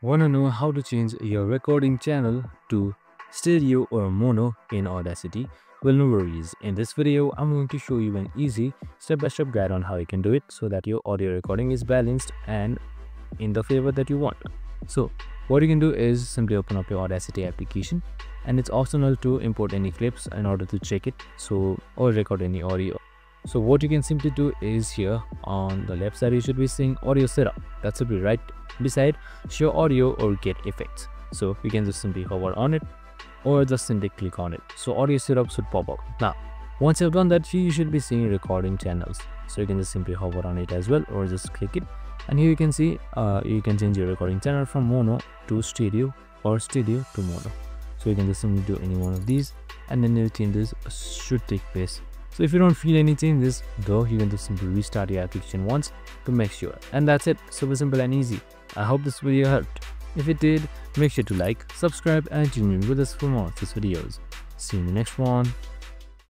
Want to know how to change your recording channel to stereo or mono in Audacity? Well, no worries. In this video, I'm going to show you an easy step-by-step guide on how you can do it so that your audio recording is balanced and in the favor that you want. So what you can do is simply open up your Audacity application, and it's optional to import any clips in order to check it or record any audio. So what you can simply do is here on the left side you should be seeing audio setup. That should be right beside show audio or get effects. So you can just simply hover on it or just simply click on it. So audio setup should pop up. Now once you've done that, you should be seeing recording channels. So you can just simply hover on it as well or just click it, and here you can see you can change your recording channel from mono to stereo or stereo to mono. So you can just simply do any one of these and then the changes should take place. So if you don't feel any changes though, you can just simply restart your application once to make sure, and that's it. Super simple and easy. I hope this video helped. If it did, make sure to like, subscribe and tune in with us for more of these videos. See you in the next one.